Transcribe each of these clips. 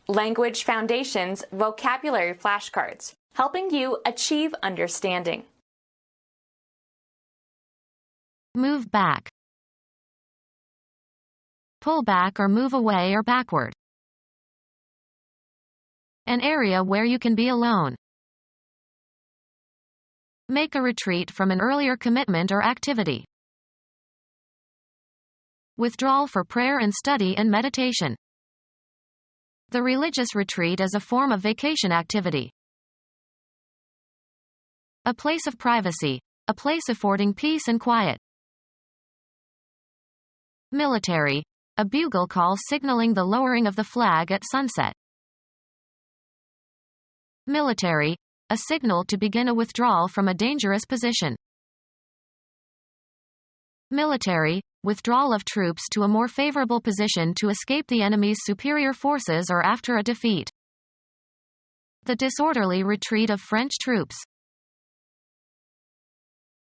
Language Foundations Vocabulary Flashcards, helping you achieve understanding. Move back. Pull back or move away or backward. An area where you can be alone. Make a retreat from an earlier commitment or activity. Withdrawal for prayer and study and meditation. The religious retreat is a form of vacation activity. A place of privacy, a place affording peace and quiet. Military, a bugle call signaling the lowering of the flag at sunset. Military, a signal to begin a withdrawal from a dangerous position. Military, withdrawal of troops to a more favorable position to escape the enemy's superior forces or after a defeat. The disorderly retreat of French troops.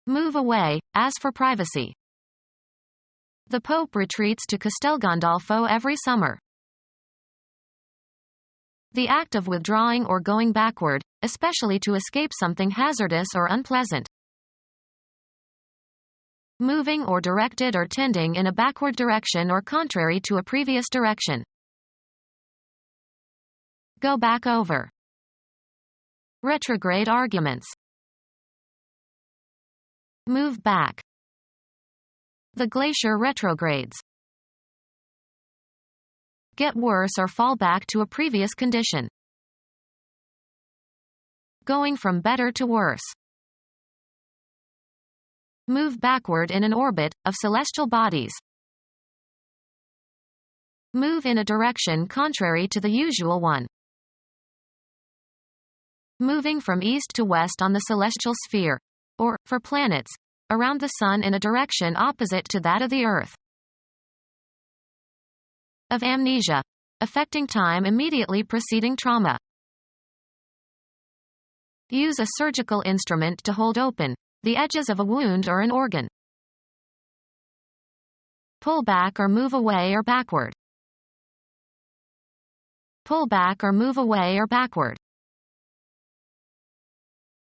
Move away, as for privacy. The Pope retreats to Castel Gandolfo every summer. The act of withdrawing or going backward, especially to escape something hazardous or unpleasant. Moving or directed or tending in a backward direction or contrary to a previous direction. Go back over. Retrograde arguments. Move back. The glacier retrogrades. Get worse or fall back to a previous condition. Going from better to worse. Move backward in an orbit of celestial bodies. Move in a direction contrary to the usual one. Moving from east to west on the celestial sphere, or, for planets, around the sun in a direction opposite to that of the Earth. Of amnesia, affecting time immediately preceding trauma. Use a surgical instrument to hold open the edges of a wound or an organ. Pull back or move away or backward. Pull back or move away or backward.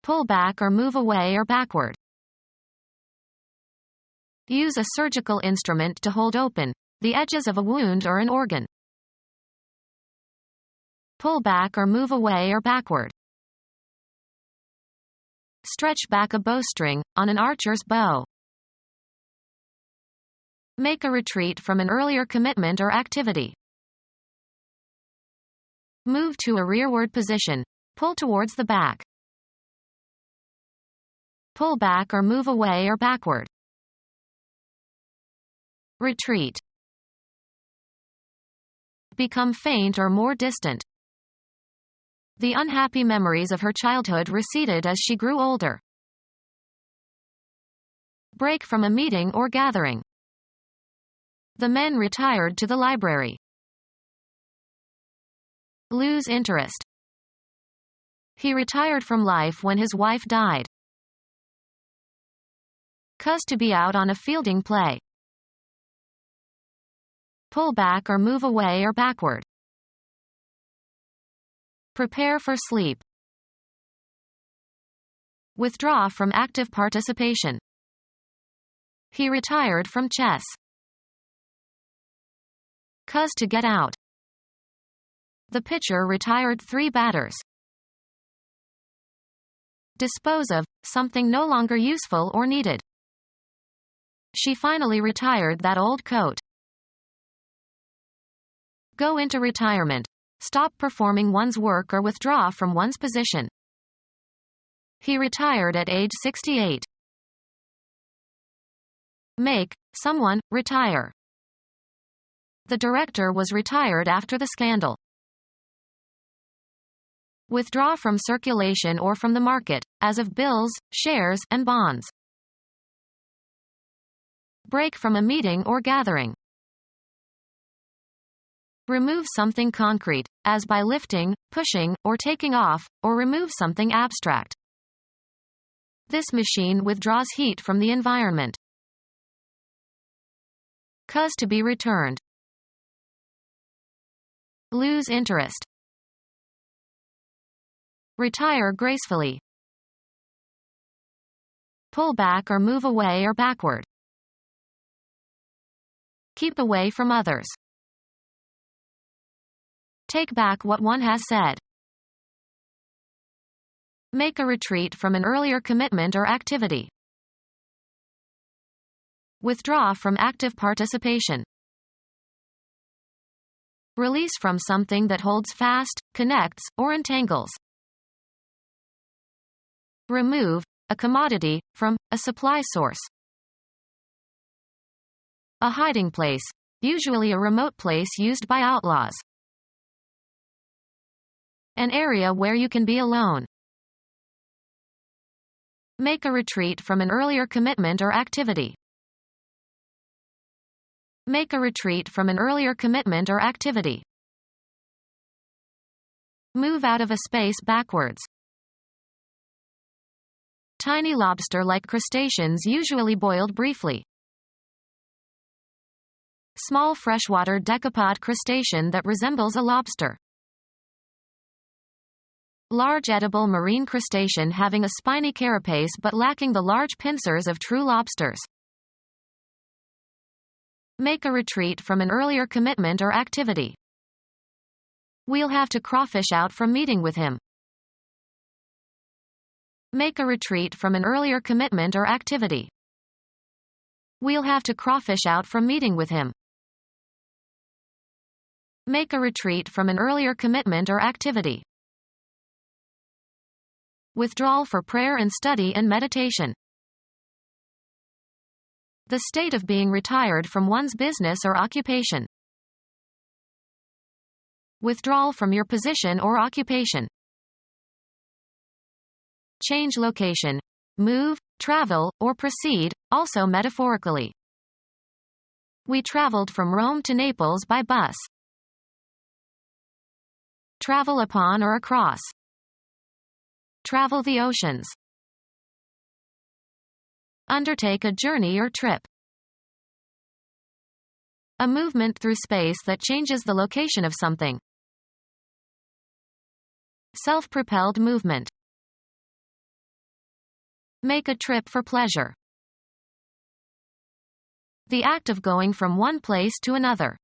Pull back or move away or backward. Use a surgical instrument to hold open the edges of a wound or an organ. Pull back or move away or backward. Stretch back a bowstring on an archer's bow. Make a retreat from an earlier commitment or activity. Move to a rearward position. Pull towards the back. Pull back or move away or backward. Retreat. Become faint or more distant. The unhappy memories of her childhood receded as she grew older. Break from a meeting or gathering. The men retired to the library. Lose interest. He retired from life when his wife died. Cause to be out on a fielding play. Pull back or move away or backward. Prepare for sleep. Withdraw from active participation. He retired from chess. Cause to get out. The pitcher retired 3 batters. Dispose of something no longer useful or needed. She finally retired that old coat. Go into retirement. Stop performing one's work or withdraw from one's position. He retired at age 68. Make someone retire. The director was retired after the scandal. Withdraw from circulation or from the market, as of bills, shares, and bonds. Break from a meeting or gathering. Remove something concrete, as by lifting, pushing, or taking off, or remove something abstract. This machine withdraws heat from the environment. Cause to be returned. Lose interest. Retire gracefully. Pull back or move away or backward. Keep away from others. Take back what one has said. Make a retreat from an earlier commitment or activity. Withdraw from active participation. Release from something that holds fast, connects, or entangles. Remove a commodity from a supply source. A hiding place, usually a remote place used by outlaws. An area where you can be alone. Make a retreat from an earlier commitment or activity. Make a retreat from an earlier commitment or activity. Move out of a space backwards. Tiny lobster-like crustaceans usually boiled briefly. Small freshwater decapod crustacean that resembles a lobster. Large edible marine crustacean having a spiny carapace but lacking the large pincers of true lobsters. Make a retreat from an earlier commitment or activity. We'll have to crawfish out from meeting with him. Make a retreat from an earlier commitment or activity. We'll have to crawfish out from meeting with him. Make a retreat from an earlier commitment or activity. Withdrawal for prayer and study and meditation. The state of being retired from one's business or occupation. Withdrawal from your position or occupation. Change location. Move, travel, or proceed, also metaphorically. We traveled from Rome to Naples by bus. Travel upon or across. Travel the oceans. Undertake a journey or trip. A movement through space that changes the location of something. Self-propelled movement. Make a trip for pleasure. The act of going from one place to another.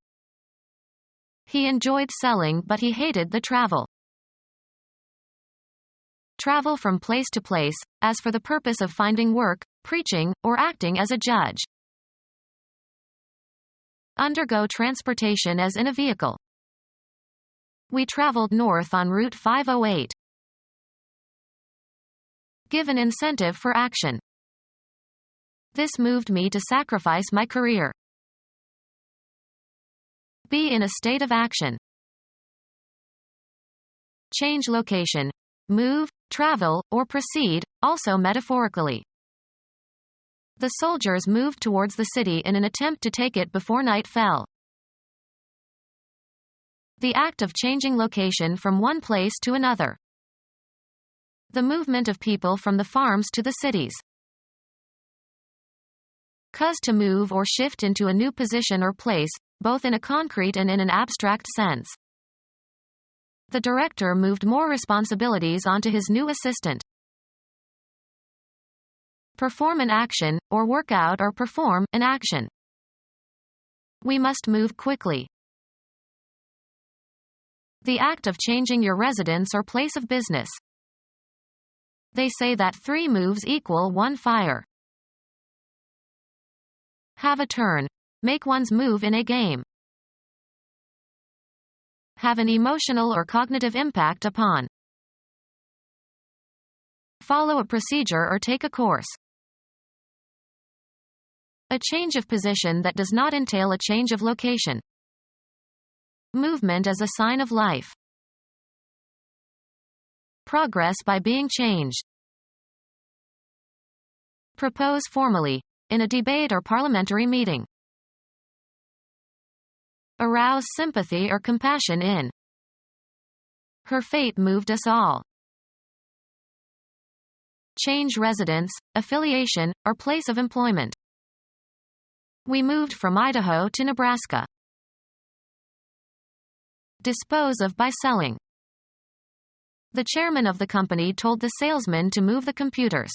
He enjoyed selling but he hated the travel. Travel from place to place, as for the purpose of finding work, preaching, or acting as a judge. Undergo transportation as in a vehicle. We traveled north on Route 508. Give an incentive for action. This moved me to sacrifice my career. Be in a state of action. Change location. Move, travel, or proceed, also metaphorically. The soldiers moved towards the city in an attempt to take it before night fell. The act of changing location from one place to another. The movement of people from the farms to the cities. Cause to move or shift into a new position or place, both in a concrete and in an abstract sense. The director moved more responsibilities onto his new assistant. Perform an action, or work out or perform an action. We must move quickly. The act of changing your residence or place of business. They say that 3 moves equal 1 fire. Have a turn. Make one's move in a game. Have an emotional or cognitive impact upon. Follow a procedure or take a course. A change of position that does not entail a change of location. Movement as a sign of life. Progress by being changed. Propose formally, in a debate or parliamentary meeting. Arouse sympathy or compassion in. Her fate moved us all. Change residence, affiliation, or place of employment. We moved from Idaho to Nebraska. Dispose of by selling. The chairman of the company told the salesman to move the computers.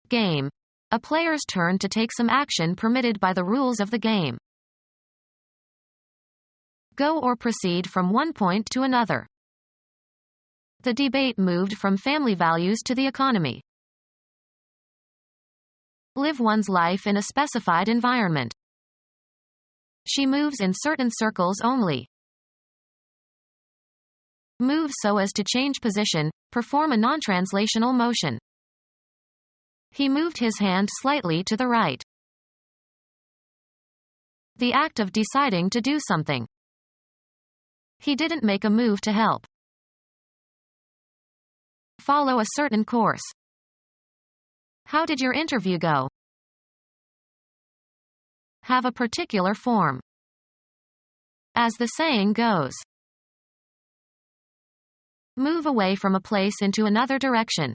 Game. A player's turn to take some action permitted by the rules of the game. Go or proceed from one point to another. The debate moved from family values to the economy. Live one's life in a specified environment. She moves in certain circles only. Move so as to change position, perform a non-translational motion. He moved his hand slightly to the right. The act of deciding to do something. He didn't make a move to help. Follow a certain course. How did your interview go? Have a particular form. As the saying goes. Move away from a place into another direction.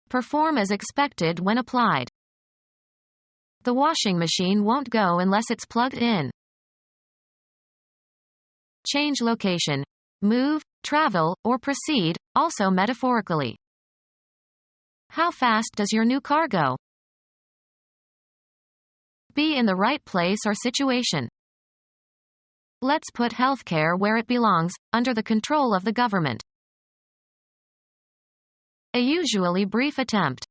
Perform as expected when applied. The washing machine won't go unless it's plugged in. Change location. Move, travel, or proceed, also metaphorically. How fast does your new car go? Be in the right place or situation. Let's put healthcare where it belongs, under the control of the government. A usually brief attempt.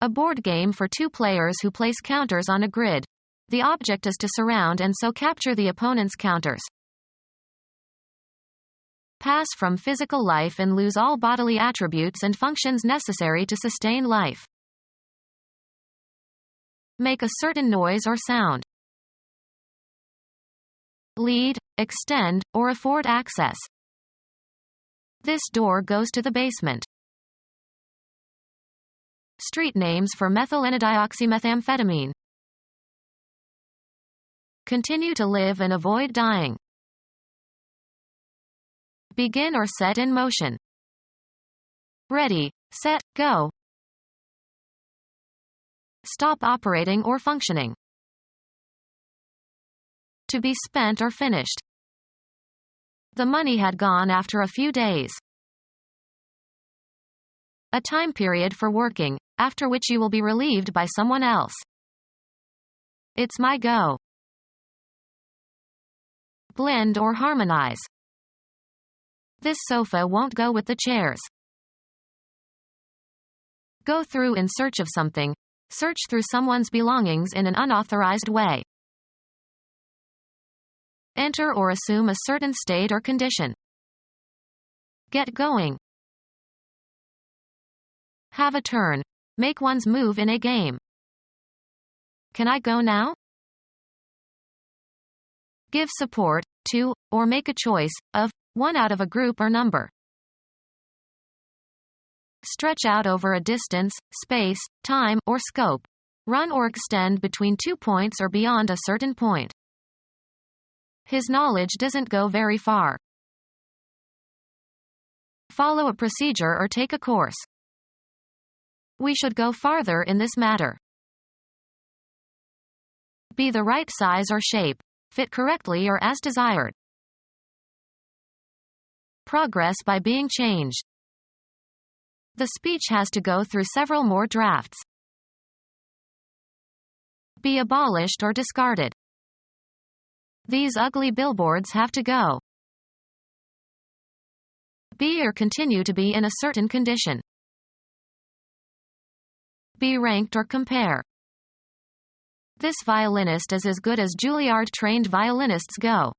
A board game for two players who place counters on a grid. The object is to surround and so capture the opponent's counters. Pass from physical life and lose all bodily attributes and functions necessary to sustain life. Make a certain noise or sound. Lead, extend, or afford access. This door goes to the basement. Street names for methylenedioxymethamphetamine. Continue to live and avoid dying. Begin or set in motion. Ready, set, go. Stop operating or functioning. To be spent or finished. The money had gone after a few days. A time period for working, after which you will be relieved by someone else. It's my go. Blend or harmonize. This sofa won't go with the chairs. Go through in search of something. Search through someone's belongings in an unauthorized way. Enter or assume a certain state or condition. Get going. Have a turn. Make one's move in a game. Can I go now? Give support to, or make a choice of, one out of a group or number. Stretch out over a distance, space, time, or scope. Run or extend between 2 points or beyond a certain point. His knowledge doesn't go very far. Follow a procedure or take a course. We should go farther in this matter. Be the right size or shape. Fit correctly or as desired. Progress by being changed. The speech has to go through several more drafts. Be abolished or discarded. These ugly billboards have to go. Be or continue to be in a certain condition. Be ranked or compare. This violinist is as good as Juilliard-trained violinists go.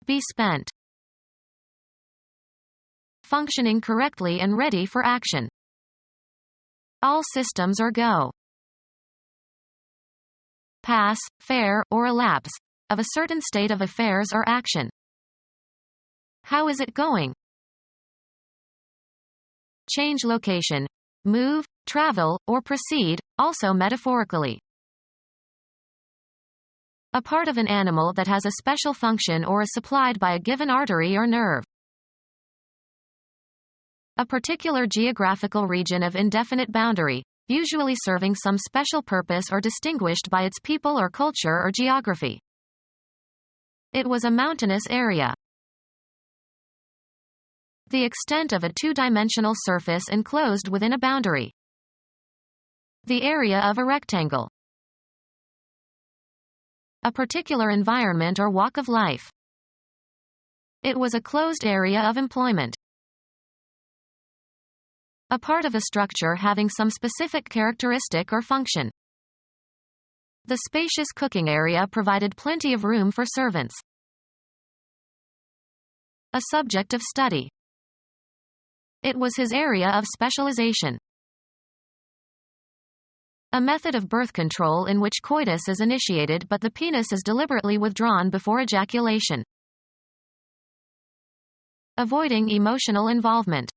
Be spent. Functioning correctly and ready for action. All systems are go. Pass, fair, or elapse, of a certain state of affairs or action. How is it going? Change location. Move, travel, or proceed, also metaphorically. A part of an animal that has a special function or is supplied by a given artery or nerve. A particular geographical region of indefinite boundary, usually serving some special purpose or distinguished by its people or culture or geography. It was a mountainous area. The extent of a two-dimensional surface enclosed within a boundary. The area of a rectangle. A particular environment or walk of life. It was a closed area of employment. A part of a structure having some specific characteristic or function. The spacious cooking area provided plenty of room for servants. A subject of study. It was his area of specialization. A method of birth control in which coitus is initiated but the penis is deliberately withdrawn before ejaculation. Avoiding emotional involvement.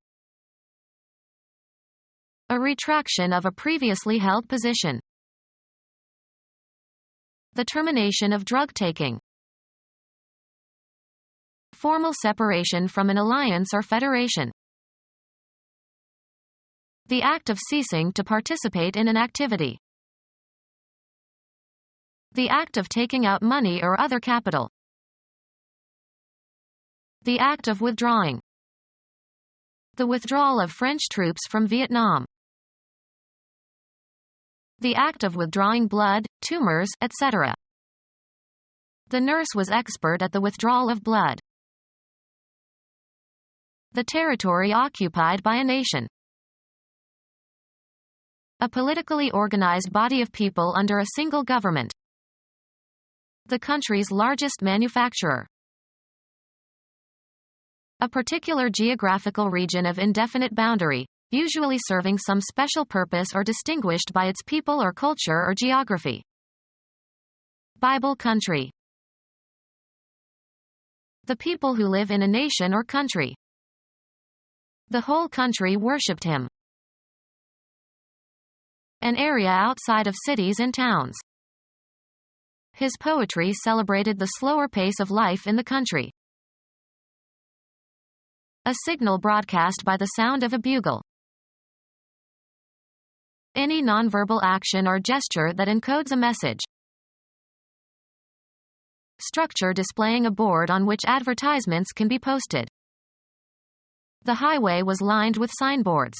A retraction of a previously held position. The termination of drug taking. Formal separation from an alliance or federation. The act of ceasing to participate in an activity. The act of taking out money or other capital. The act of withdrawing. The withdrawal of French troops from Vietnam. The act of withdrawing blood, tumors, etc. The nurse was expert at the withdrawal of blood. The territory occupied by a nation. A politically organized body of people under a single government. The country's largest manufacturer. A particular geographical region of indefinite boundary, usually serving some special purpose or distinguished by its people or culture or geography. Bible country. The people who live in a nation or country. The whole country worshipped him. An area outside of cities and towns. His poetry celebrated the slower pace of life in the country. A signal broadcast by the sound of a bugle. Any nonverbal action or gesture that encodes a message. Structure displaying a board on which advertisements can be posted. The highway was lined with signboards.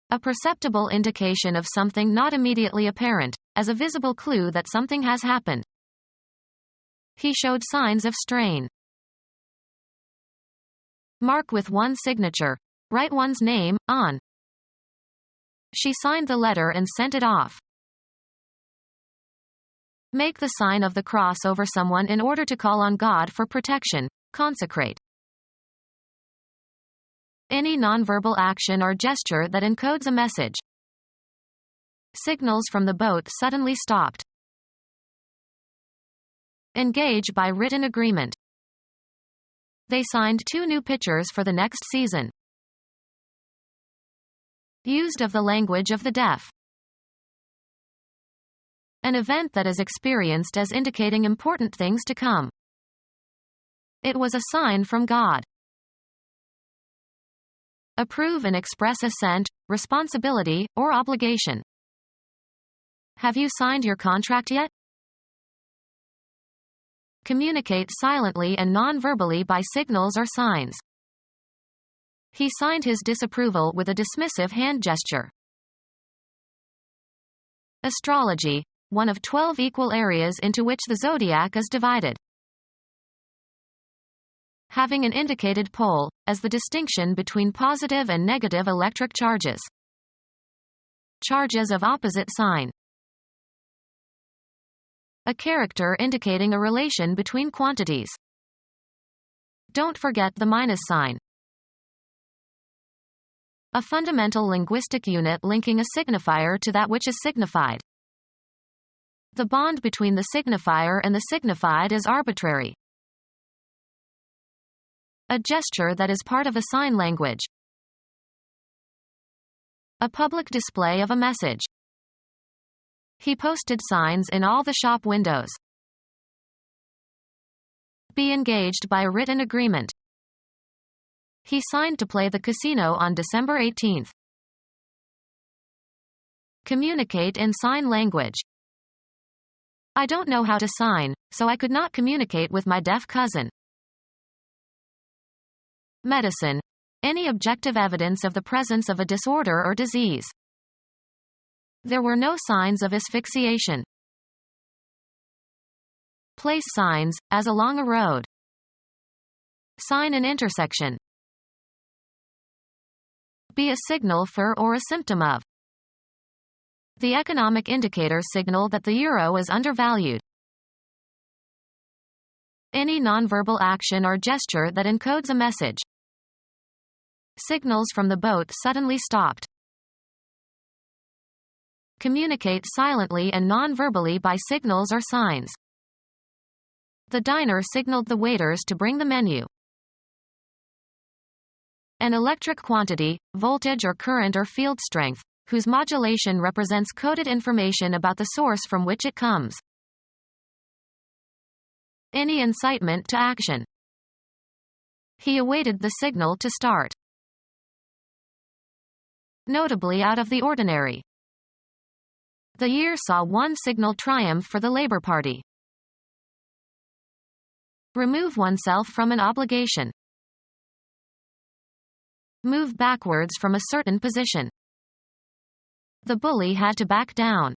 A perceptible indication of something not immediately apparent, as a visible clue that something has happened. He showed signs of strain. Mark with one's signature. Write one's name, on. She signed the letter and sent it off. Make the sign of the cross over someone in order to call on God for protection. Consecrate. Any nonverbal action or gesture that encodes a message. Signals from the boat suddenly stopped. Engage by written agreement. They signed 2 new pitchers for the next season. Used of the language of the deaf. An event that is experienced as indicating important things to come. It was a sign from God. Approve and express assent, responsibility, or obligation. Have you signed your contract yet? Communicate silently and non-verbally by signals or signs. He signed his disapproval with a dismissive hand gesture. Astrology, one of 12 equal areas into which the zodiac is divided. Having an indicated pole, as the distinction between positive and negative electric charges. Charges of opposite sign. A character indicating a relation between quantities. Don't forget the minus sign. A fundamental linguistic unit linking a signifier to that which is signified. The bond between the signifier and the signified is arbitrary. A gesture that is part of a sign language. A public display of a message. He posted signs in all the shop windows. Be engaged by a written agreement. He signed to play the casino on December 18. Communicate in sign language. I don't know how to sign, so I could not communicate with my deaf cousin. Medicine. Any objective evidence of the presence of a disorder or disease. There were no signs of asphyxiation. Place signs, as along a road. Sign an intersection. Be a signal for or a symptom of. The economic indicators signal that the euro is undervalued. Any nonverbal action or gesture that encodes a message. Signals from the boat suddenly stopped. Communicate silently and non-verbally by signals or signs. The diner signaled the waiters to bring the menu. An electric quantity, voltage or current or field strength, whose modulation represents coded information about the source from which it comes. Any incitement to action. He awaited the signal to start. Notably out of the ordinary. The year saw one signal triumph for the Labour Party. Remove oneself from an obligation. Move backwards from a certain position. The bully had to back down.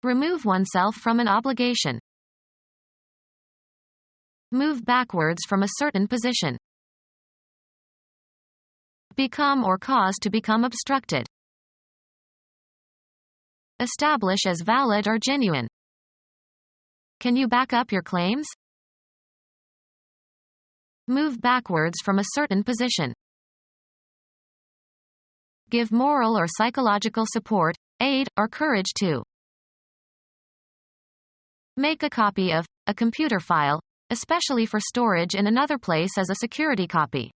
Remove oneself from an obligation. Move backwards from a certain position. Become or cause to become obstructed. Establish as valid or genuine. Can you back up your claims? Move backwards from a certain position. Give moral or psychological support, aid, or courage to. Make a copy of a computer file, especially for storage in another place as a security copy.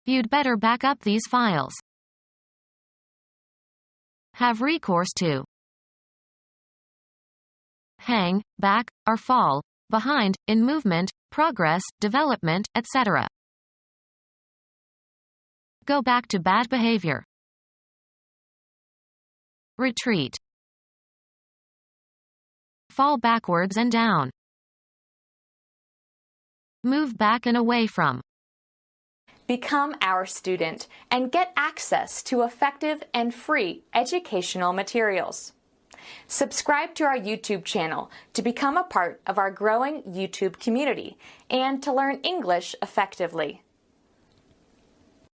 You'd better back up these files. Have recourse to. Hang, back, or fall, behind, in movement, progress, development, etc. Go back to bad behavior. Retreat. Fall backwards and down. Move back and away from. Become our student and get access to effective and free educational materials. Subscribe to our YouTube channel to become a part of our growing YouTube community and to learn English effectively.